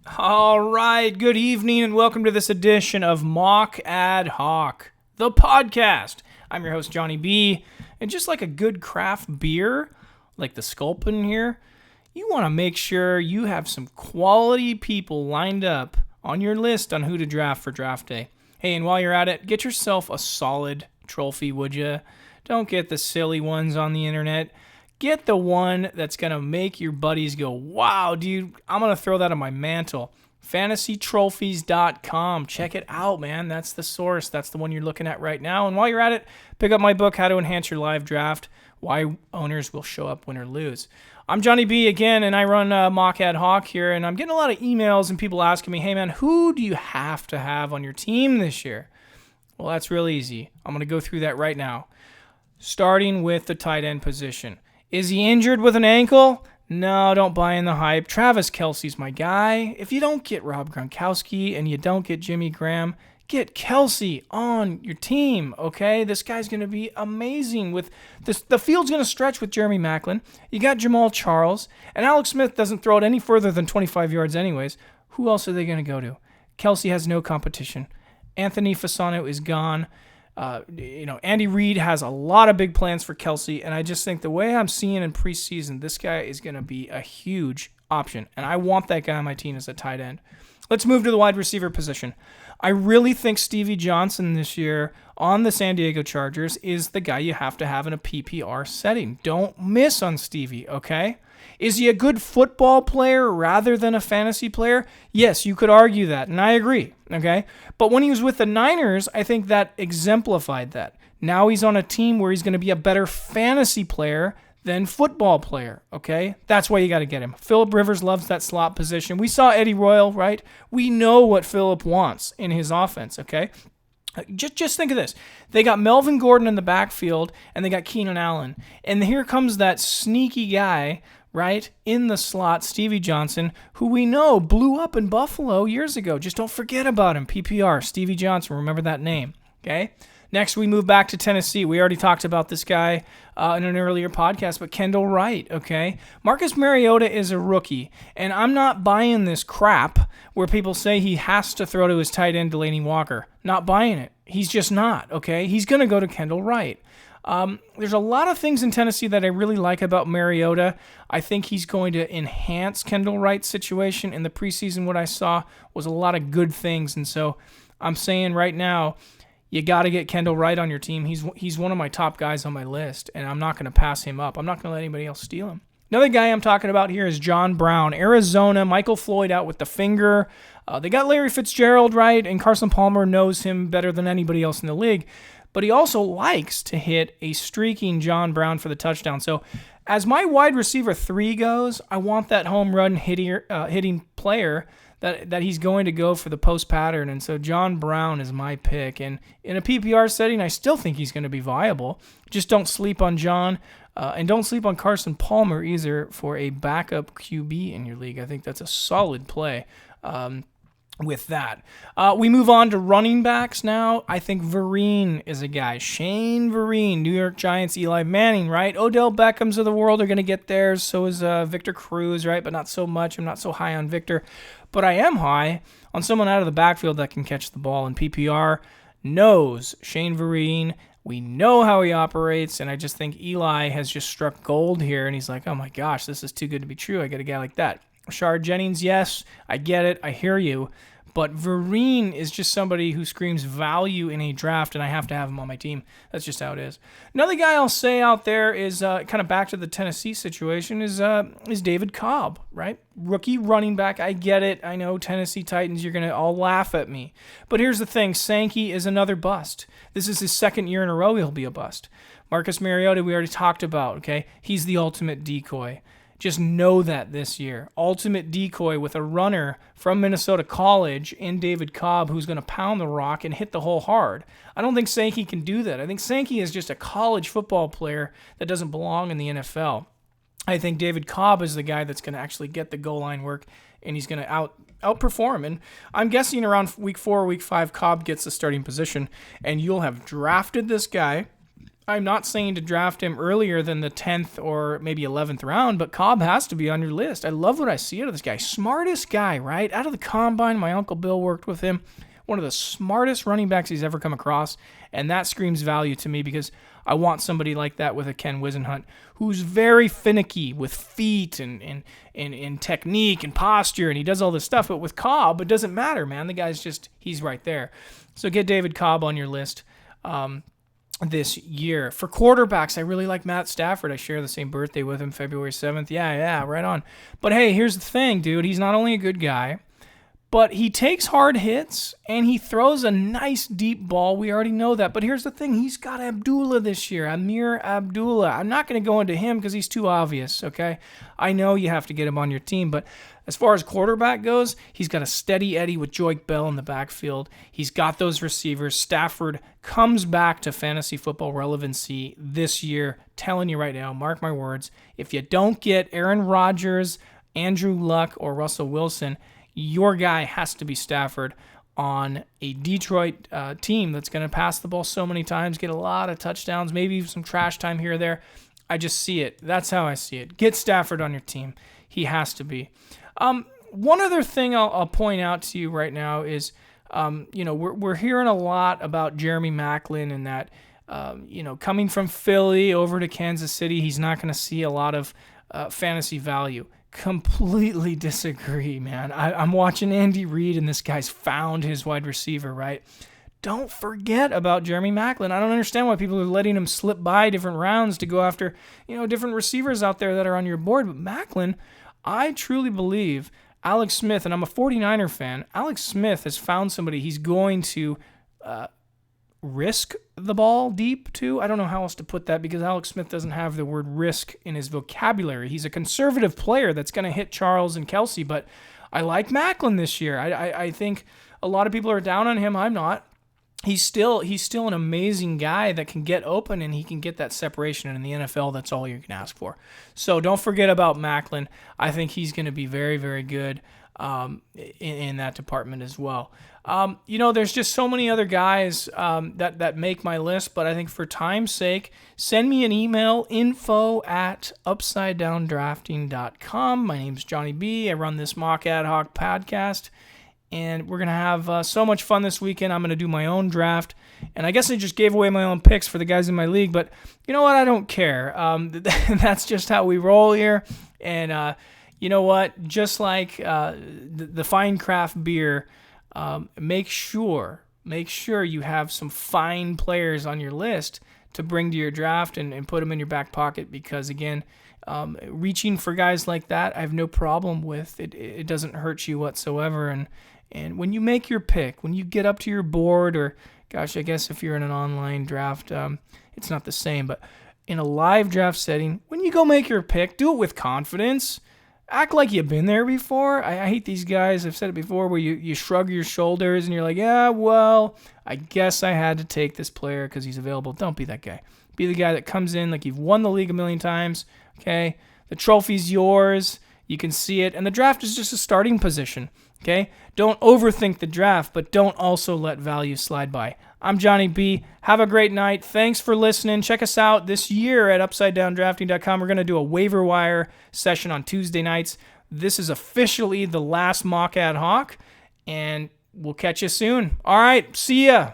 All right, good evening and welcome to this edition of Mock Ad Hoc, the podcast. I'm your host, Johnny B. And just like a good craft beer, like the Sculpin here, you want to make sure you have some quality people lined up on your list on who to draft for draft day. Hey, and while you're at it, get yourself a solid trophy, would you? Don't get the silly ones on the internet. Get the one that's going to make your buddies go, wow, dude, I'm going to throw that on my mantle. FantasyTrophies.com. Check it out, man. That's the source. That's the one you're looking at right now. And while you're at it, pick up my book, How to Enhance Your Live Draft, Why Owners Will Show Up, Win or Lose. I'm Johnny B again, and I run Mock Ad Hoc here, and I'm getting a lot of emails and people asking me, hey, man, who do you have to have on your team this year? Well, that's real easy. I'm going to go through that right now. Starting with the tight end position. Is he injured with an ankle? No, don't buy in the hype. Travis Kelce's my guy. If you don't get Rob Gronkowski and you don't get Jimmy Graham, get Kelce on your team, okay? This guy's going to be amazing. With this, the field's going to stretch with Jeremy Maclin. You got Jamal Charles, and Alex Smith doesn't throw it any further than 25 yards anyways. Who else are they going to go to? Kelce has no competition. Anthony Fasano is gone. Andy Reid has a lot of big plans for Kelce, and I just think the way I'm seeing in preseason, this guy is going to be a huge option, and I want that guy on my team as a tight end. Let's move to the wide receiver position. I really think Stevie Johnson this year on the San Diego Chargers is the guy you have to have in a PPR setting. Don't miss on Stevie, okay? Is he a good football player rather than a fantasy player? Yes, you could argue that, and I agree, okay? But when he was with the Niners, I think that exemplified that. Now he's on a team where he's going to be a better fantasy player than football player, okay? That's why you got to get him. Phillip Rivers loves that slot position. We saw Eddie Royal, right? We know what Phillip wants in his offense, okay? Just think of this. They got Melvin Gordon in the backfield, and they got Keenan Allen. And here comes that sneaky guy, right, in the slot, Stevie Johnson, who we know blew up in Buffalo years ago. Just don't forget about him. PPR, Stevie Johnson. Remember that name, okay? Next, we move back to Tennessee. We already talked about this guy in an earlier podcast, but Kendall Wright, okay? Marcus Mariota is a rookie, and I'm not buying this crap where people say he has to throw to his tight end, Delaney Walker. Not buying it. He's just not, okay? He's going to go to Kendall Wright. There's a lot of things in Tennessee that I really like about Mariota. I think he's going to enhance Kendall Wright's situation. In the preseason, what I saw was a lot of good things, and so I'm saying right now, you got to get Kendall Wright on your team. He's one of my top guys on my list, and I'm not going to pass him up. I'm not going to let anybody else steal him. Another guy I'm talking about here is John Brown. Arizona, Michael Floyd out with the finger. They got Larry Fitzgerald, right, and Carson Palmer knows him better than anybody else in the league. But he also likes to hit a streaking John Brown for the touchdown. So as my wide receiver 3 goes, I want that home run hitting player that he's going to go for the post pattern. And so John Brown is my pick. And in a PPR setting, I still think he's going to be viable. Just don't sleep on John. And don't sleep on Carson Palmer either for a backup QB in your league. I think that's a solid play. With that, we move on to running backs now. I think Vereen is a guy. Shane Vereen, New York Giants, Eli Manning, right? Odell Beckhams of the world are going to get theirs. So is Victor Cruz, right? But not so much. I'm not so high on Victor. But I am high on someone out of the backfield that can catch the ball. And PPR knows Shane Vereen. We know how he operates. And I just think Eli has just struck gold here. And he's like, oh my gosh, this is too good to be true. I get a guy like that. Rashard Jennings, yes, I get it. I hear you. But Vereen is just somebody who screams value in a draft, and I have to have him on my team. That's just how it is. Another guy I'll say out there is kind of back to the Tennessee situation is David Cobb, right? Rookie running back. I get it. I know Tennessee Titans, you're going to all laugh at me. But here's the thing. Sankey is another bust. This is his second year in a row he'll be a bust. Marcus Mariota, we already talked about, okay? He's the ultimate decoy. Just know that this year. Ultimate decoy with a runner from Minnesota College in David Cobb who's going to pound the rock and hit the hole hard. I don't think Sankey can do that. I think Sankey is just a college football player that doesn't belong in the NFL. I think David Cobb is the guy that's going to actually get the goal line work, and he's going to outperform. And I'm guessing around week 4 or week 5, Cobb gets the starting position, and you'll have drafted this guy. I'm not saying to draft him earlier than the 10th or maybe 11th round, but Cobb has to be on your list. I love what I see out of this guy. Smartest guy, right? Out of the combine, my Uncle Bill worked with him. One of the smartest running backs he's ever come across, and that screams value to me because I want somebody like that with a Ken Wisenhunt who's very finicky with feet and technique and posture, and he does all this stuff. But with Cobb, it doesn't matter, man. The guy's just, he's right there. So get David Cobb on your list this year. For quarterbacks, I really like Matt Stafford. I share the same birthday with him, February 7th. Yeah, right on. But hey, here's the thing, dude. He's not only a good guy, but he takes hard hits, and he throws a nice deep ball. We already know that. But here's the thing. He's got Abdullah this year, Amir Abdullah. I'm not going to go into him because he's too obvious, okay? I know you have to get him on your team, but as far as quarterback goes, he's got a steady Eddie with Joik Bell in the backfield. He's got those receivers. Stafford comes back to fantasy football relevancy this year. Telling you right now, mark my words, if you don't get Aaron Rodgers, Andrew Luck, or Russell Wilson, your guy has to be Stafford on a Detroit team that's going to pass the ball so many times, get a lot of touchdowns, maybe some trash time here or there. I just see it. That's how I see it. Get Stafford on your team. He has to be. One other thing I'll point out to you right now is, we're hearing a lot about Jeremy Maclin and that, coming from Philly over to Kansas City, he's not going to see a lot of fantasy value. Completely disagree, man. I'm watching Andy Reid, and this guy's found his wide receiver, right? Don't forget about Jeremy Maclin. I don't understand why people are letting him slip by different rounds to go after, different receivers out there that are on your board. But Maclin, I truly believe Alex Smith, and I'm a 49er fan, Alex Smith has found somebody he's going to risk the ball deep to. I don't know how else to put that because Alex Smith doesn't have the word risk in his vocabulary. He's a conservative player that's going to hit Charles and Kelsey, but I like Maclin this year. I think a lot of people are down on him. I'm not. He's still an amazing guy that can get open, and he can get that separation. And in the NFL, that's all you can ask for. So don't forget about Maclin. I think he's going to be very, very good in that department as well. There's just so many other guys that make my list, but I think for time's sake, send me an email, info@upsidedowndrafting.com. My name's Johnny B. I run this Mock Ad Hoc podcast, and we're going to have so much fun this weekend. I'm going to do my own draft, and I guess I just gave away my own picks for the guys in my league, but you know what? I don't care. That's just how we roll here, and you know what? Just like the fine craft beer, make sure you have some fine players on your list to bring to your draft and put them in your back pocket because, again, reaching for guys like that, I have no problem with. It doesn't hurt you whatsoever. And when you make your pick, when you get up to your board, or, gosh, I guess if you're in an online draft, it's not the same, but in a live draft setting, when you go make your pick, do it with confidence. Act like you've been there before. I hate these guys. I've said it before where you shrug your shoulders and you're like, yeah, well, I guess I had to take this player because he's available. Don't be that guy. Be the guy that comes in like you've won the league a million times, okay? The trophy's yours. You can see it. And the draft is just a starting position, okay? Don't overthink the draft, but don't also let value slide by. I'm Johnny B. Have a great night. Thanks for listening. Check us out this year at UpsideDownDrafting.com. We're going to do a waiver wire session on Tuesday nights. This is officially the last Mock Ad Hoc, and we'll catch you soon. All right, see ya.